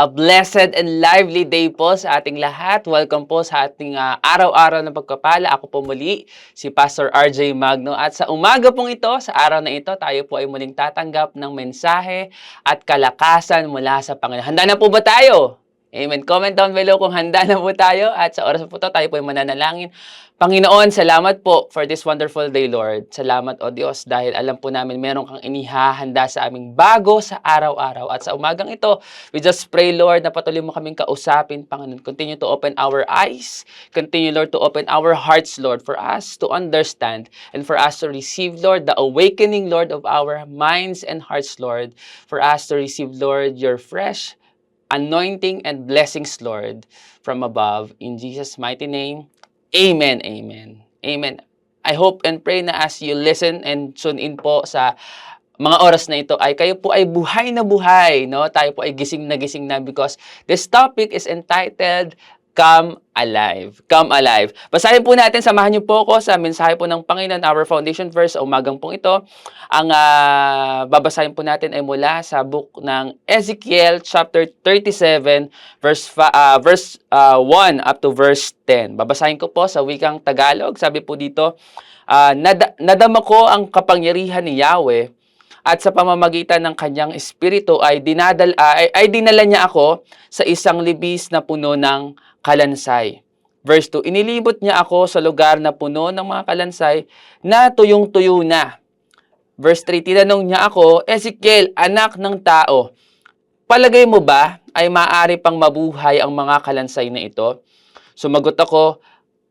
A blessed and lively day po sa ating lahat. Welcome po sa ating araw-araw na pagpapala. Ako po muli, si Pastor RJ Magno. At sa umaga pong ito, sa araw na ito, tayo po ay muling tatanggap ng mensahe at kalakasan mula sa Panginoon. Handa na po ba tayo? Amen. Comment down below kung handa na po tayo. At sa oras po ito, tayo po ay mananalangin. Panginoon, salamat po for this wonderful day, Lord. Salamat, O Diyos, dahil alam po namin meron kang inihahanda sa aming bago sa araw-araw. At sa umagang ito, we just pray, Lord, na patuloy mo kaming kausapin, Panginoon. Continue to open our eyes. Continue, Lord, to open our hearts, Lord, for us to understand and for us to receive, Lord, the awakening, Lord, of our minds and hearts, Lord. For us to receive, Lord, your fresh anointing and blessings, Lord, from above. In Jesus' mighty name, amen, amen, amen. I hope and pray na as you listen and tune in po sa mga oras na ito ay kayo po ay buhay na buhay, no? Tayo po ay gising na because this topic is entitled Come Alive. Come Alive. Basahin po natin, samahan niyo po ako sa mensahe po ng Panginoon, our foundation verse, o umagang pong ito. Ang babasahin po natin ay mula sa book ng Ezekiel chapter 37 verse 1 up to verse 10. Babasahin ko po sa wikang Tagalog. Sabi po dito, nadama ko ang kapangyarihan ni Yahweh at sa pamamagitan ng kanyang espiritu ay dinala niya ako sa isang libis na puno ng kalansay. Verse 2, inilibot niya ako sa lugar na puno ng mga kalansay na tuyong-tuyo na. Verse 3, tinanong niya ako, Ezekiel, anak ng tao, palagay mo ba ay maaari pang mabuhay ang mga kalansay na ito? Sumagot ako,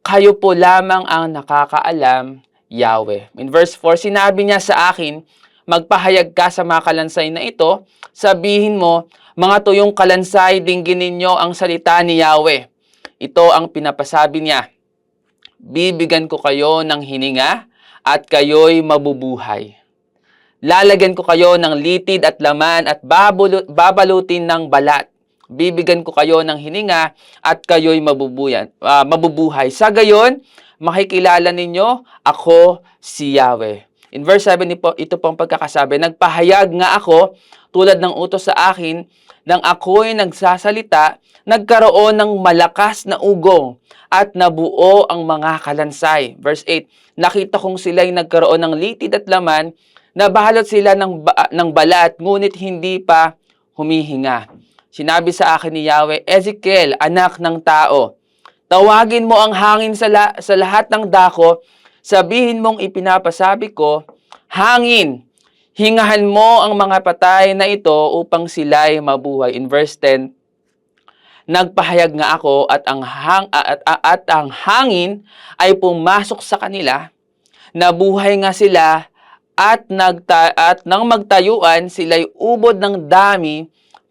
kayo po lamang ang nakakaalam, Yahweh. In verse 4, sinabi niya sa akin, magpahayag ka sa mga kalansay na ito, sabihin mo, mga tuyong kalansay, dinggin ninyo ang salita ni Yahweh. Ito ang pinapasabi niya, bibigyan ko kayo ng hininga at kayo'y mabubuhay. Lalagyan ko kayo ng litid at laman at babalutin ng balat. Bibigyan ko kayo ng hininga at kayo'y mabubuhay. Sa gayon, makikilala ninyo ako si Yahweh. In verse 7, ito pong pagkakasabi, nagpahayag nga ako tulad ng utos sa akin, nang ako'y nagsasalita, nagkaroon ng malakas na ugong at nabuo ang mga kalansay. Verse 8, nakita kong sila'y nagkaroon ng litid at laman, nabahalot sila ng balat, ngunit hindi pa humihinga. Sinabi sa akin ni Yahweh, Ezekiel, anak ng tao, tawagin mo ang hangin sa lahat ng dako, sabihin mong ipinapasabi ko, hangin, hingahan mo ang mga patay na ito upang sila'y mabuhay. In verse 10, nagpahayag nga ako at ang hangin ay pumasok sa kanila, nabuhay nga sila at nang magtayuan sila'y ubod ng dami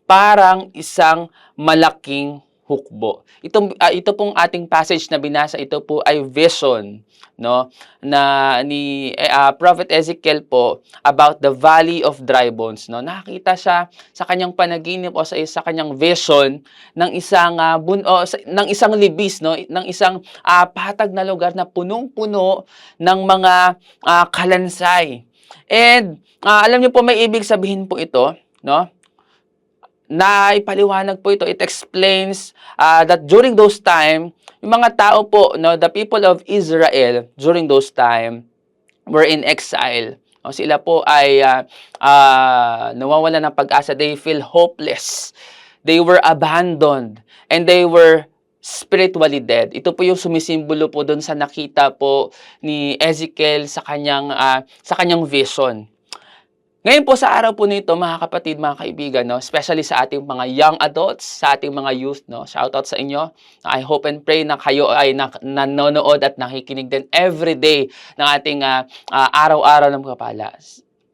parang isang malaking hukbo. Ito pong ating passage na binasa, ito po ay vision, no, na ni Prophet Ezekiel po about the valley of dry bones, no. Nakita siya sa kanyang panaginip o sa kanyang vision ng ng isang libis, no, ng isang patag na lugar na punong-puno ng mga kalansay. And alam niyo po, may ibig sabihin po ito, no? Na ipaliwanag po ito, it explains that during those time, yung mga tao po, no, the people of Israel during those time were in exile. No, sila po ay nawawalan ng pag-asa. They feel hopeless. They were abandoned. And they were spiritually dead. Ito po yung sumisimbolo po doon sa nakita po ni Ezekiel sa kanyang vision. Ngayon po sa araw po nito, mga kapatid, mga kaibigan, no, especially sa ating mga young adults, sa ating mga youth, no, shout out sa inyo. I hope and pray na kayo ay nanonood at nakikinig din every day ng ating araw-araw ng kapala.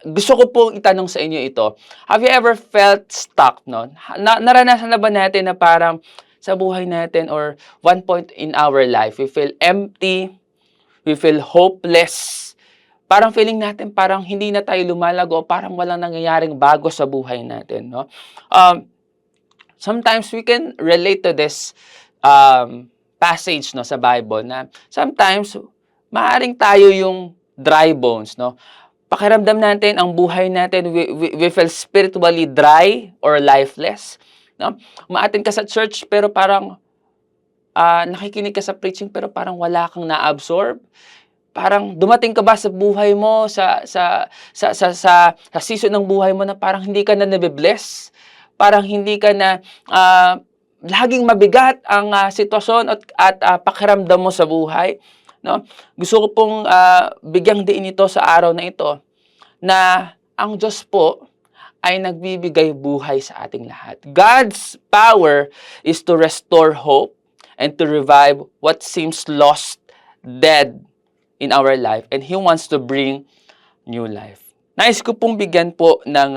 Gusto ko pong itanong sa inyo ito. Have you ever felt stuck, no? Naranasan na ba natin na parang sa buhay natin or one point in our life, we feel empty, we feel hopeless, parang feeling natin parang hindi na tayo lumalago, parang walang nangyayaring bago sa buhay natin, no? Sometimes we can relate to this passage, no, sa Bible na sometimes maaring tayo yung dry bones, no? Pakiramdam natin ang buhay natin, we feel spiritually dry or lifeless. no? Uma-attend ka sa church pero parang nakikinig ka sa preaching pero parang wala kang na-absorb. Parang dumating ka ba sa buhay mo sa season ng buhay mo na parang hindi ka na nabe-bless? Parang hindi ka na laging mabigat ang sitwasyon at pakiramdam mo sa buhay, no? Gusto ko pong bigyang diin ito sa araw na ito na ang Diyos po ay nagbibigay buhay sa ating lahat. God's power is to restore hope and to revive what seems lost, dead in our life, and He wants to bring new life. Nais ko pong bigyan po ng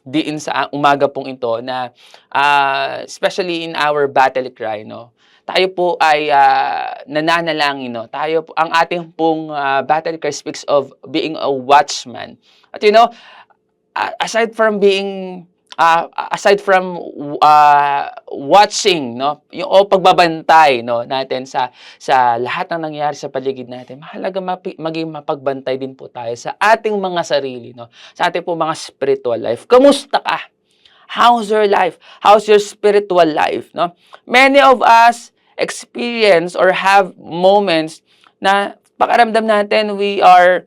diin sa umaga pong ito na especially in our battle cry, no? Tayo po ay nananalangin, no? Tayo po, ang ating pong battle cry speaks of being a watchman. At aside from being watching, no, yung pagbabantay, no, natin sa lahat ng nangyayari sa paligid natin, mahalaga maging mapagbantay din po tayo sa ating mga sarili, no, sa ating po mga spiritual life. Kamusta ka? How's your life? How's your spiritual life, no? Many of us experience or have moments na pakiramdam natin we are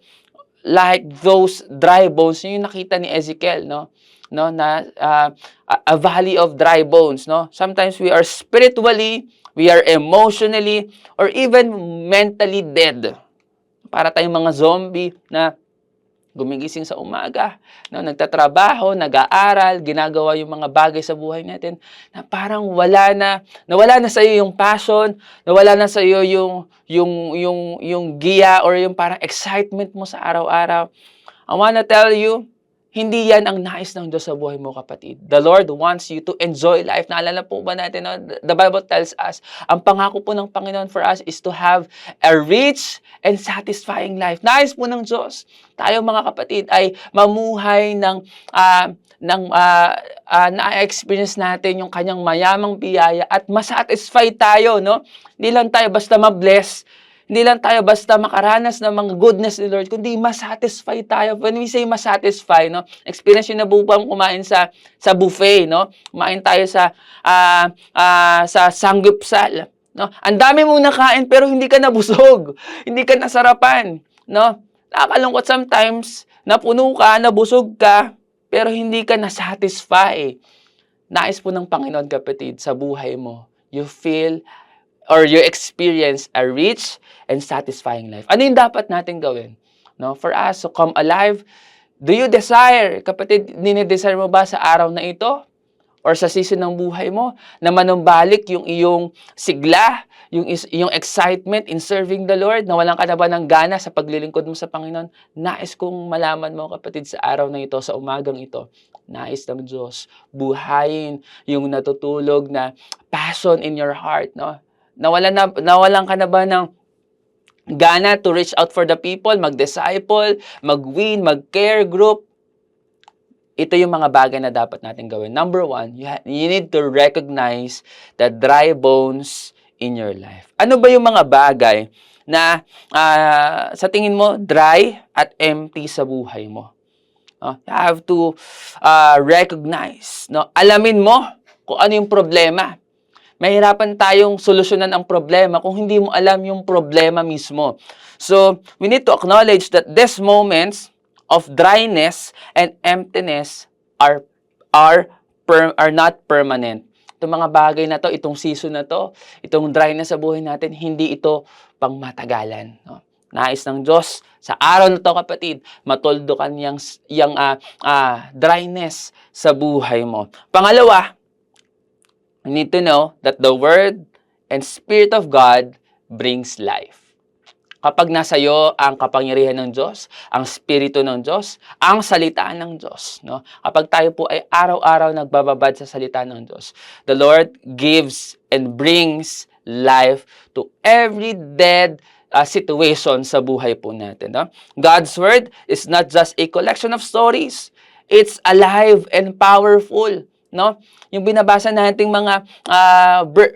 like those dry bones yung nakita ni Ezekiel, no, na a valley of dry bones, no. Sometimes we are spiritually, we are emotionally, or even mentally dead. Para tayong mga zombie na gumigising sa umaga, no, nagtatrabaho, nag-aaral, ginagawa yung mga bagay sa buhay natin na parang nawala na sa iyo yung passion, nawala na sa iyo yung giya or yung parang excitement mo sa araw-araw. I wanna tell you, hindi yan ang nais ng Diyos sa buhay mo, kapatid. The Lord wants you to enjoy life. Naalala po ba natin, no? The Bible tells us, ang pangako po ng Panginoon for us is to have a rich and satisfying life. Nais po ng Diyos, tayo mga kapatid, ay mamuhay na-experience natin yung kanyang mayamang biyaya at masatisfy tayo, no? Hindi lang tayo basta ma-bless, hindi lang tayo basta makaranas ng mga goodness ni Lord, kundi masatisfy tayo. When we say masatisfy, no, experience yun na bubang kumain sa buffet, no? Kumain tayo sa sanggupsal, no? Ang dami mong nakain pero hindi ka nabusog, hindi ka nasarapan, no? Nakakalungkot sometimes, napuno ka, nabusog ka, pero hindi ka nasatisfy. Nais po ng Panginoon, kapatid, sa buhay mo, you feel or you experience a rich and satisfying life. Ano yung dapat natin gawin, no, for us to come alive? Do you desire, kapatid, dinidesire mo ba sa araw na ito or sa season ng buhay mo na manumbalik yung iyong sigla, yung excitement in serving the Lord? Nawalan ka na ba ng gana sa paglilingkod mo sa Panginoon? Nais kong malaman mo, kapatid, sa araw na ito, sa umagang ito, nais ng Diyos buhayin yung natutulog na passion in your heart, no? Nawalan ka na ba ng gana to reach out for the people, mag-disciple, mag-win, mag-care group? Ito yung mga bagay na dapat natin gawin. Number one, you need to recognize the dry bones in your life. Ano ba yung mga bagay na sa tingin mo dry at empty sa buhay mo? You have to recognize, no? Alamin mo kung ano yung problema. Mahirapan tayong solusyonan ang problema kung hindi mo alam yung problema mismo. So, we need to acknowledge that these moments of dryness and emptiness are not permanent. Itong mga bagay na to, itong season na to, itong dryness sa buhay natin, hindi ito pangmatagalan, no? Nais ng Diyos sa araw na to, kapatid, matuldukan yung dryness sa buhay mo. Pangalawa, you need to know that the Word and Spirit of God brings life. Kapag nasa iyo ang kapangyarihan ng Diyos, ang Espiritu ng Diyos, ang salita ng Diyos, no? Kapag tayo po ay araw-araw nagbababad sa salita ng Diyos, the Lord gives and brings life to every dead situation sa buhay po natin, no? God's Word is not just a collection of stories. It's alive and powerful. no? Yung binabasa nating mga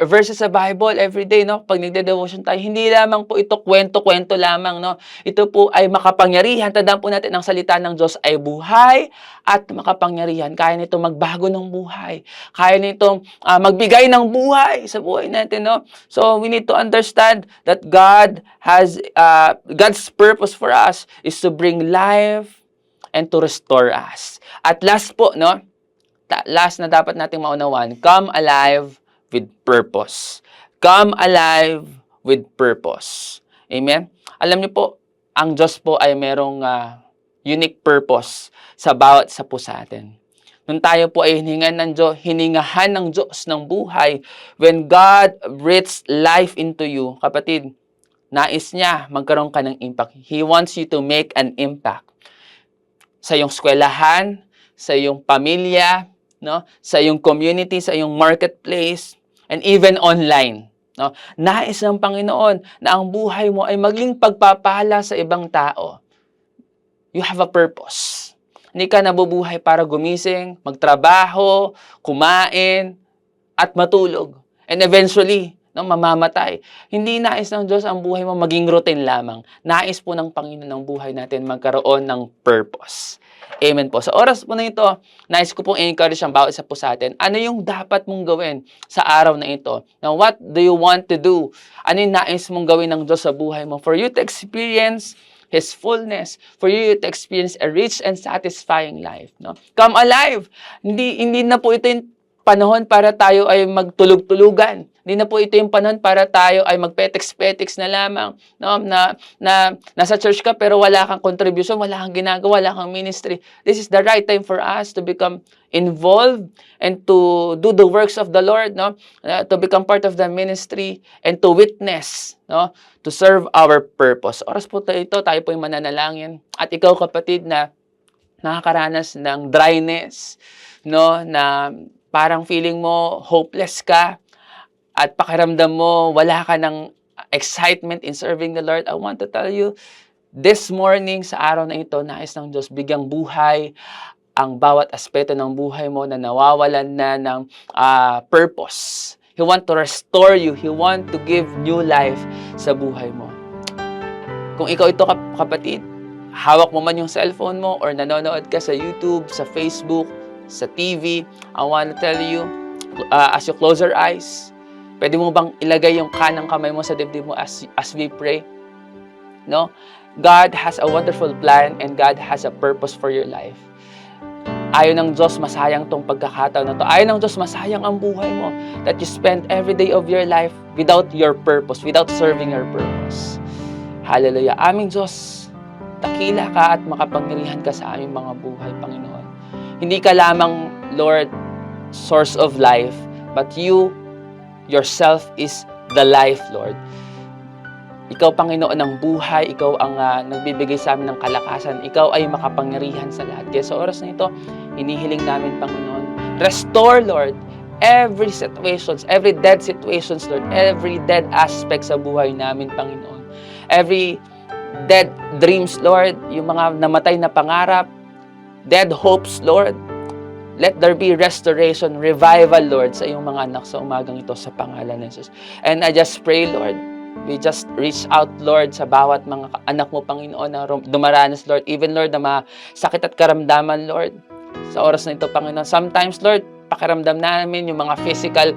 verses sa Bible every day, no? Pag nagde-devotion tayo, hindi lamang po ito kwento-kwento lamang, no? Ito po ay makapangyarihan. Tandaan po natin ang salita ng Diyos ay buhay at makapangyarihan. Kaya nito magbago ng buhay. Kaya nitong magbigay ng buhay sa buhay natin, no? So we need to understand that God's purpose for us is to bring life and to restore us. At last po, no? Last na dapat nating maunawan, come alive with purpose. Come alive with purpose. Amen? Alam niyo po, ang Diyos po ay merong unique purpose sa bawat isa po sa atin. Nung tayo po ay hiningahan ng Diyos ng buhay, when God breathes life into you, kapatid, nais niya magkaroon ka ng impact. He wants you to make an impact sa iyong eskwelahan, sa iyong pamilya, no? Sa iyong community, sa iyong marketplace, and even online. No? Nais ng Panginoon na ang buhay mo ay maging pagpapala sa ibang tao. You have a purpose. Hindi ka nabubuhay para gumising, magtrabaho, kumain, at matulog. And eventually, no, mamamatay. Hindi nais ng Diyos ang buhay mo maging routine lamang. Nais po ng Panginoon ng buhay natin magkaroon ng purpose. Amen po. Sa oras po na ito, nais ko pong i-encourage ang bawat isa po sa atin. Ano yung dapat mong gawin sa araw na ito? Now, what do you want to do? Ano yung nais mong gawin ng Diyos sa buhay mo? For you to experience His fullness, for you to experience a rich and satisfying life. No? Come alive! Hindi na po ito yung panahon para tayo ay magtulog-tulugan. Hindi na po ito yung panahon para tayo ay magpetex-petex na lamang. No? Na nasa church ka pero wala kang contribution, wala kang ginagawa, wala kang ministry. This is the right time for us to become involved and to do the works of the Lord, no? To become part of the ministry and to witness, no? To serve our purpose. Oras po ito, tayo po yung mananalangin. At ikaw kapatid na nakakaranas ng dryness, no? Na parang feeling mo hopeless ka, at pakiramdam mo, wala ka ng excitement in serving the Lord, I want to tell you, this morning, sa araw na ito, nais ng Diyos bigyang buhay ang bawat aspeto ng buhay mo na nawawalan na ng purpose. He want to restore you. He want to give new life sa buhay mo. Kung ikaw ito, kapatid, hawak mo man yung cellphone mo or nanonood ka sa YouTube, sa Facebook, sa TV, I want to tell you, as you close your eyes, pwede mo bang ilagay yung kanang kamay mo sa dibdib mo as we pray? No? God has a wonderful plan and God has a purpose for your life. Ayaw ng Diyos masayang tong pagkakataon na to. Ayaw ng Diyos masayang ang buhay mo that you spend every day of your life without your purpose, without serving your purpose. Hallelujah. Aming Diyos, dakila ka at makapangyarihan ka sa aming mga buhay, Panginoon. Hindi ka lamang, Lord, source of life, but you yourself is the life, Lord. Ikaw, Panginoon, ng buhay. Ikaw ang nagbibigay sa amin ng kalakasan. Ikaw ay makapangyarihan sa lahat. Kaya sa oras na ito, hinihiling namin, Panginoon, restore, Lord, every situations, every dead situations, Lord, every dead aspect sa buhay namin, Panginoon. Every dead dreams, Lord, yung mga namatay na pangarap, dead hopes, Lord. Let there be restoration, revival, Lord, sa iyong mga anak sa umagang ito sa pangalan ng Jesus. And I just pray, Lord, we just reach out, Lord, sa bawat mga anak mo, Panginoon, na dumaranas, Lord. Even, Lord, na masakit at karamdaman, Lord, sa oras na ito, Panginoon. Sometimes, Lord, pakiramdam namin yung mga physical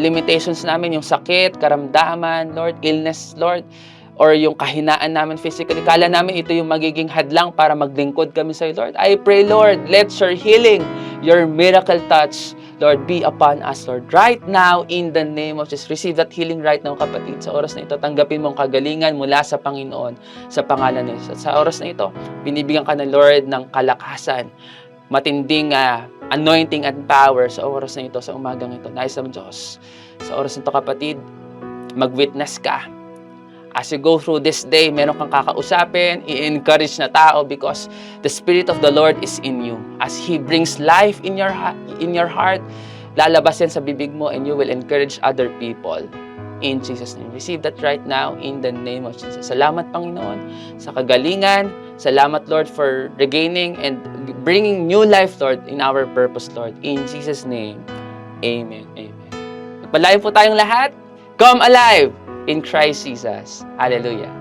limitations namin, yung sakit, karamdaman, Lord, illness, Lord, or yung kahinaan namin physically. Kala namin ito yung magiging hadlang para maglingkod kami sa iyo, Lord. I pray, Lord, let your healing, your miracle touch, Lord, be upon us, Lord. Right now, in the name of Jesus, receive that healing right now, kapatid. Sa oras na ito, tanggapin mo ang kagalingan mula sa Panginoon, sa pangalan ni Jesus. Sa oras na ito, binibigyan ka ng Lord ng kalakasan, matinding anointing and power sa oras na ito, sa umagang ito. Nais ng Diyos. Sa oras na ito, kapatid, mag-witness ka. As you go through this day, meron kang kakausapin, i-encourage na tao because the Spirit of the Lord is in you. As He brings life in your heart, lalabas yan sa bibig mo and you will encourage other people. In Jesus' name. Receive that right now in the name of Jesus. Salamat, Panginoon, sa kagalingan, Salamat, Lord, for regaining and bringing new life, Lord, in our purpose, Lord. In Jesus' name, amen. Amen. Magpalayo po tayong lahat. Come alive in Christ Jesus. Hallelujah.